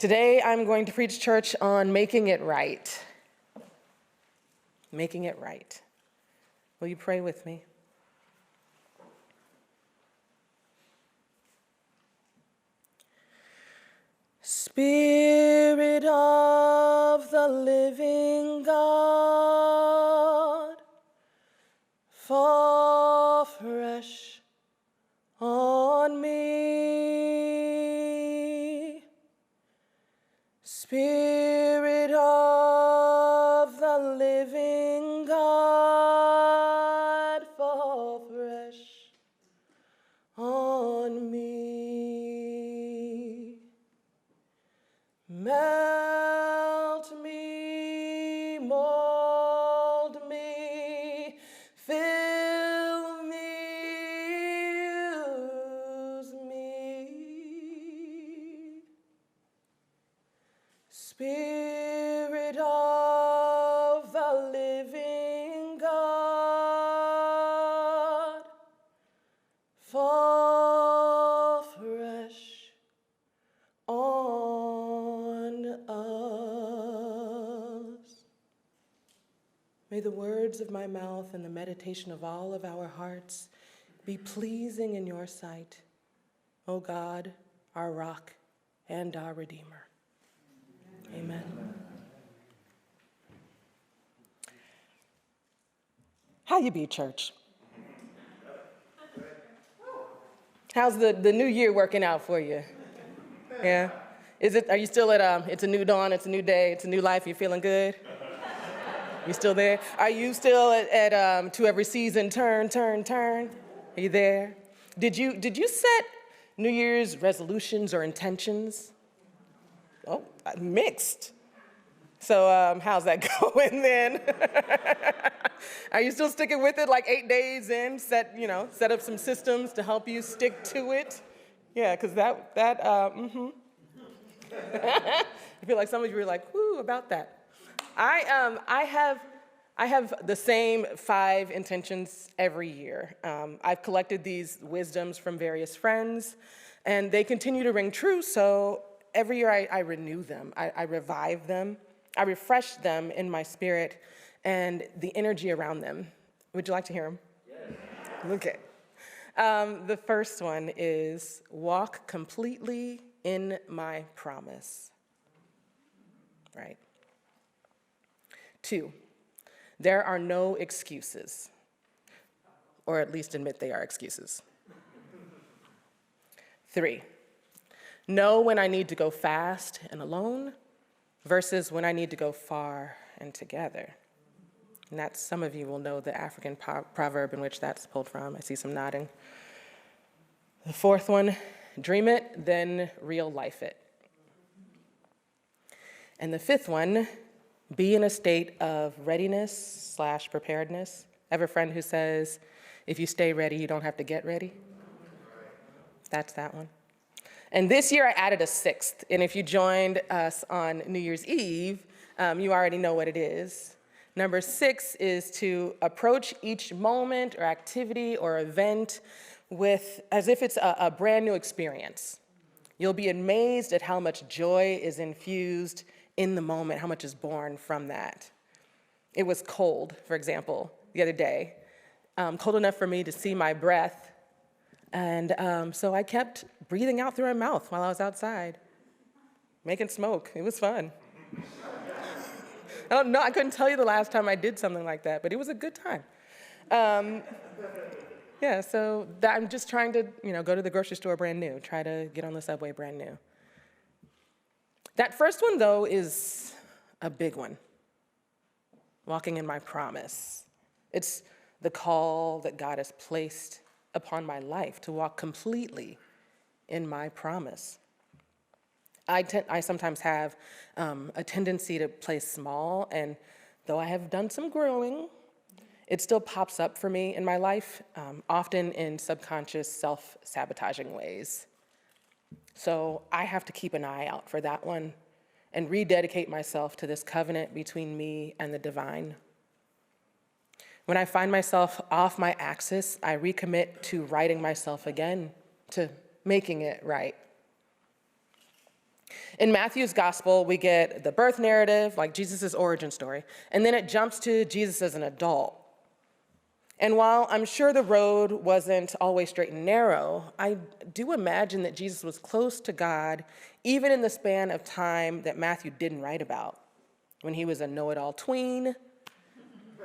Today, I'm going to preach church on making it right. Making it right. Will you pray with me? Spirit of the living God, fall fresh on me. Spirit of the living God, fall fresh on me. Melt me, mold me, fill me, use me. Spirit of the living God, fall fresh on us. May the words of my mouth and the meditation of all of our hearts be pleasing in your sight, O God, our rock and our Redeemer. Amen. How you be, church? How's the new year working out for you? Yeah? Are you still at, it's a new dawn, it's a new day, it's a new life, you feeling good? You still there? Are you still at to every season, turn? Are you there? Did you set New Year's resolutions or intentions? Oh, mixed. So how's that going then? Are you still sticking with it like 8 days in? Set up some systems to help you stick to it? Yeah, because I feel like some of you are like, whoo, about that. I have the same 5 intentions every year. I've collected these wisdoms from various friends, and they continue to ring true, so every year I renew them, I revive them, I refresh them in my spirit and the energy around them. Would you like to hear them? Yes. Okay. The first one is walk completely in my promise. Right. 2, there are no excuses, or at least admit they are excuses. 3, know when I need to go fast and alone versus when I need to go far and together. And that's, some of you will know the African proverb in which that's pulled from. I see some nodding. The 4th one, dream it, then real life it. And the 5th one, be in a state of readiness/preparedness. I have a friend who says, if you stay ready, you don't have to get ready. That's that one. And this year I added a 6th. And if you joined us on New Year's Eve, you already know what it is. Number 6 is to approach each moment or activity or event as if it's a brand new experience. You'll be amazed at how much joy is infused in the moment, how much is born from that. It was cold, for example, the other day, cold enough for me to see my breath. And so I kept breathing out through my mouth while I was outside, making smoke. It was fun. I don't know, I couldn't tell you the last time I did something like that, but it was a good time. Yeah, so I'm just trying to, go to the grocery store brand new, try to get on the subway brand new. That first one, though, is a big one. Walking in my promise. It's the call that God has placed upon my life to walk completely in my promise. I sometimes have a tendency to play small, and though I have done some growing, it still pops up for me in my life, often in subconscious, self-sabotaging ways. So I have to keep an eye out for that one and rededicate myself to this covenant between me and the divine. When I find myself off my axis, I recommit to righting myself again, to making it right. In Matthew's gospel, we get the birth narrative, like Jesus' origin story, and then it jumps to Jesus as an adult. And while I'm sure the road wasn't always straight and narrow, I do imagine that Jesus was close to God, even in the span of time that Matthew didn't write about. When he was a know-it-all tween,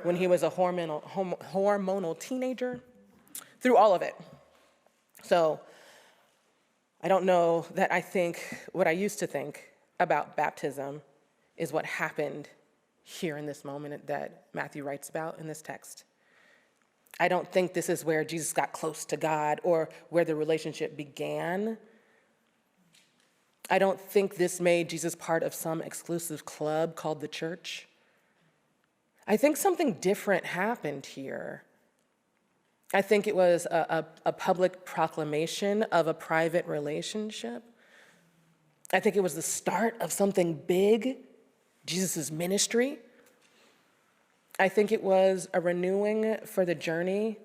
when he was a hormonal teenager, through all of it. So I don't know that I think what I used to think about baptism is what happened here in this moment that Matthew writes about in this text. I don't think this is where Jesus got close to God or where the relationship began. I don't think this made Jesus part of some exclusive club called the church. I think something different happened here. I think it was a public proclamation of a private relationship. I think it was the start of something big, Jesus' ministry. I think it was a renewing for the journey,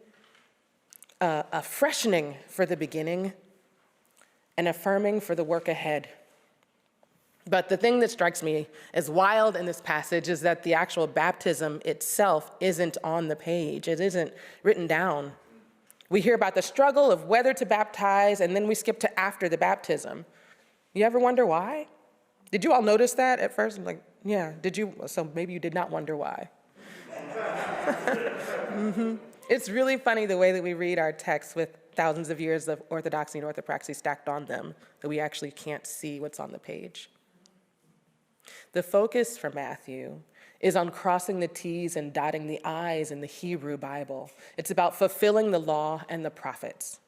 a freshening for the beginning, and affirming for the work ahead. But the thing that strikes me as wild in this passage is that the actual baptism itself isn't on the page. It isn't written down. We hear about the struggle of whether to baptize, and then we skip to after the baptism. You ever wonder why? Did you all notice that at first? I'm like, yeah, did you? So maybe you did not wonder why. It's really funny the way that we read our texts with thousands of years of orthodoxy and orthopraxy stacked on them, that we actually can't see what's on the page. The focus for Matthew is on crossing the T's and dotting the I's in the Hebrew Bible. It's about fulfilling the law and the prophets.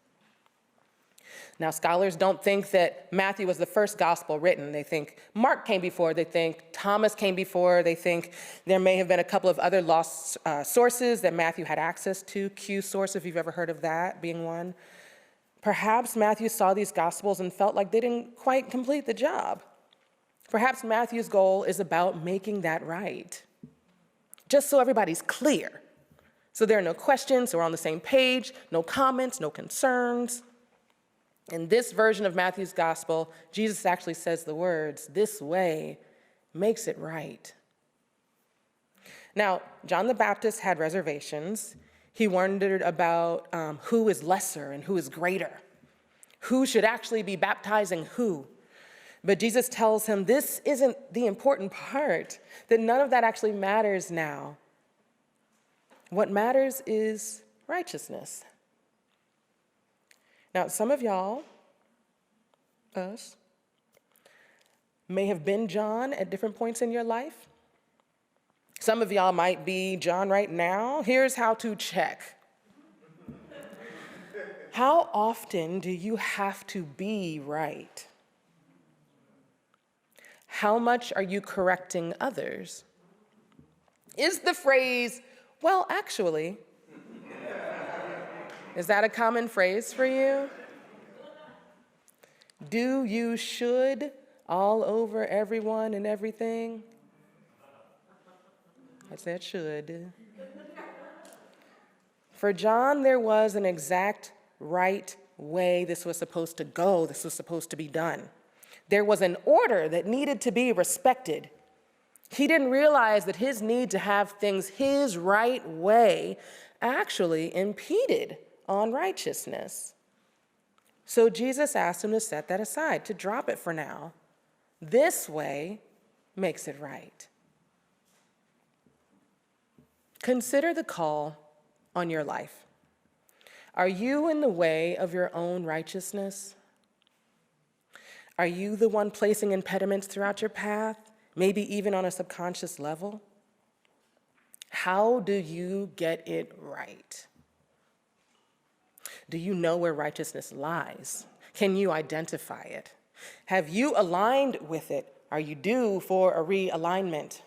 Now, scholars don't think that Matthew was the first gospel written. They think Mark came before. They think Thomas came before. They think there may have been a couple of other lost sources that Matthew had access to. Q source, if you've ever heard of that, being one. Perhaps Matthew saw these gospels and felt like they didn't quite complete the job. Perhaps Matthew's goal is about making that right, just so everybody's clear. So there are no questions, so we're on the same page, no comments, no concerns. In this version of Matthew's gospel, Jesus actually says the words, "This way makes it right." Now, John the Baptist had reservations. He wondered about who is lesser and who is greater, who should actually be baptizing who. But Jesus tells him this isn't the important part, that none of that actually matters now. What matters is righteousness. Now, some of y'all, us, may have been John at different points in your life. Some of y'all might be John right now. Here's how to check. How often do you have to be right? How much are you correcting others? Is the phrase, "well, actually," is that a common phrase for you? Do you should all over everyone and everything? I said should. For John, there was an exact right way this was supposed to go, this was supposed to be done. There was an order that needed to be respected. He didn't realize that his need to have things his right way actually impeded on righteousness. So Jesus asked him to set that aside, to drop it for now. This way makes it right. Consider the call on your life. Are you in the way of your own righteousness? Are you the one placing impediments throughout your path, maybe even on a subconscious level? How do you get it right? Do you know where righteousness lies? Can you identify it? Have you aligned with it? Are you due for a realignment?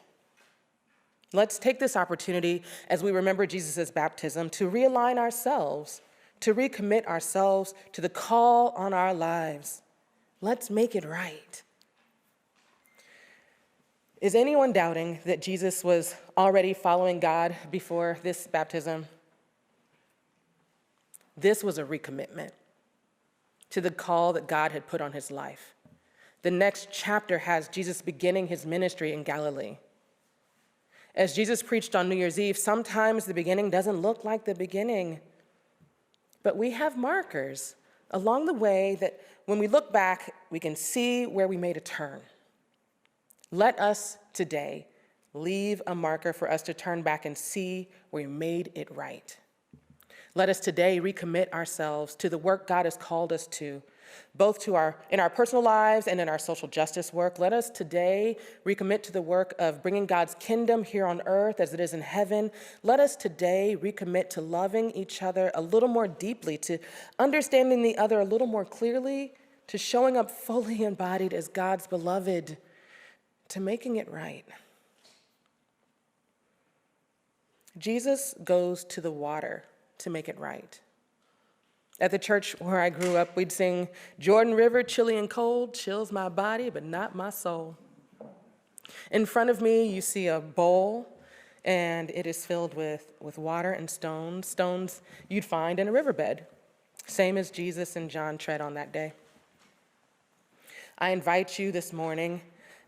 Let's take this opportunity as we remember Jesus' baptism to realign ourselves, to recommit ourselves to the call on our lives. Let's make it right. Is anyone doubting that Jesus was already following God before this baptism? This was a recommitment to the call that God had put on his life. The next chapter has Jesus beginning his ministry in Galilee. As Jesus preached on New Year's Eve, sometimes the beginning doesn't look like the beginning, but we have markers along the way that when we look back, we can see where we made a turn. Let us today leave a marker for us to turn back and see where we made it right. Let us today recommit ourselves to the work God has called us to, both in our personal lives and in our social justice work. Let us today recommit to the work of bringing God's kingdom here on earth as it is in heaven. Let us today recommit to loving each other a little more deeply, to understanding the other a little more clearly, to showing up fully embodied as God's beloved, to making it right. Jesus goes to the water to make it right. At the church where I grew up, we'd sing, "Jordan River, chilly and cold, chills my body, but not my soul." In front of me, you see a bowl, and it is filled with water and stones you'd find in a riverbed, same as Jesus and John tread on that day. I invite you this morning,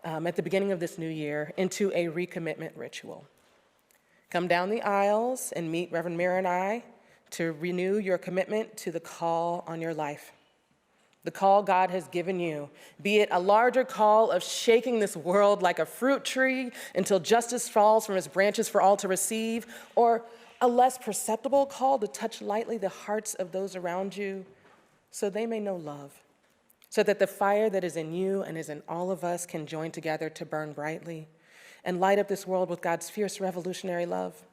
at the beginning of this new year, into a recommitment ritual. Come down the aisles and meet Reverend Mira and I to renew your commitment to the call on your life, the call God has given you, be it a larger call of shaking this world like a fruit tree until justice falls from its branches for all to receive, or a less perceptible call to touch lightly the hearts of those around you so they may know love, so that the fire that is in you and is in all of us can join together to burn brightly and light up this world with God's fierce revolutionary love.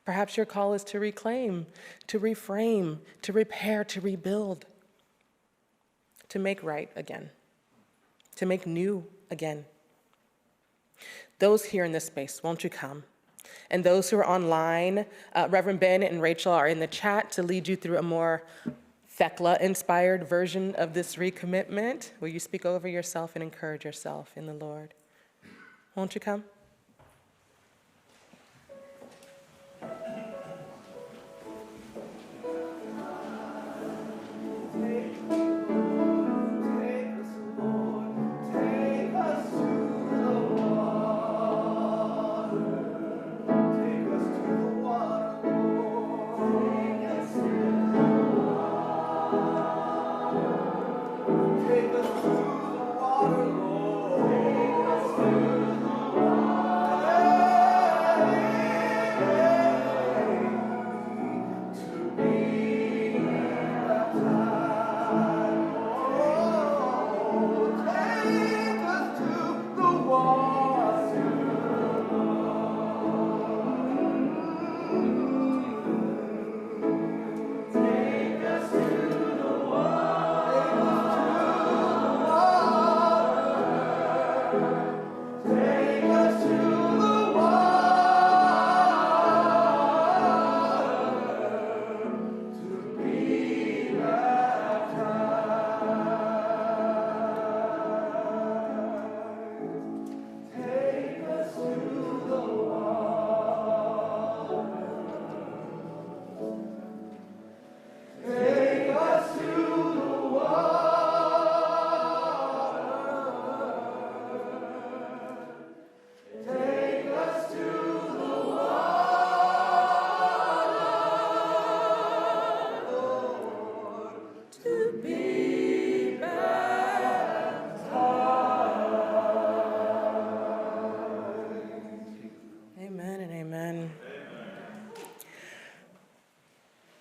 Perhaps your call is to reclaim, to reframe, to repair, to rebuild, to make right again, to make new again. Those here in this space, won't you come? And those who are online, Reverend Ben and Rachel are in the chat to lead you through a more Thekla-inspired version of this recommitment. Will you speak over yourself and encourage yourself in the Lord? Won't you come?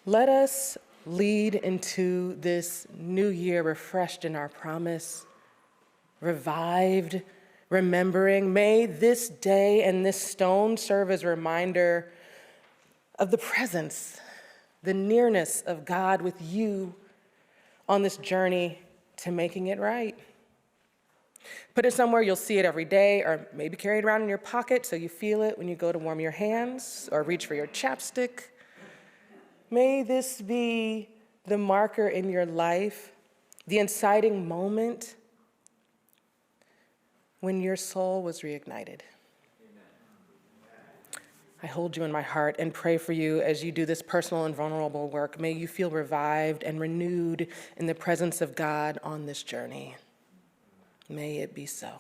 Let us lead into this new year refreshed in our promise, revived, remembering. May this day and this stone serve as a reminder of the presence, the nearness of God with you on this journey to making it right. Put it somewhere you'll see it every day, or maybe carry it around in your pocket so you feel it when you go to warm your hands or reach for your chapstick. May this be the marker in your life, the inciting moment when your soul was reignited. I hold you in my heart and pray for you as you do this personal and vulnerable work. May you feel revived and renewed in the presence of God on this journey. May it be so.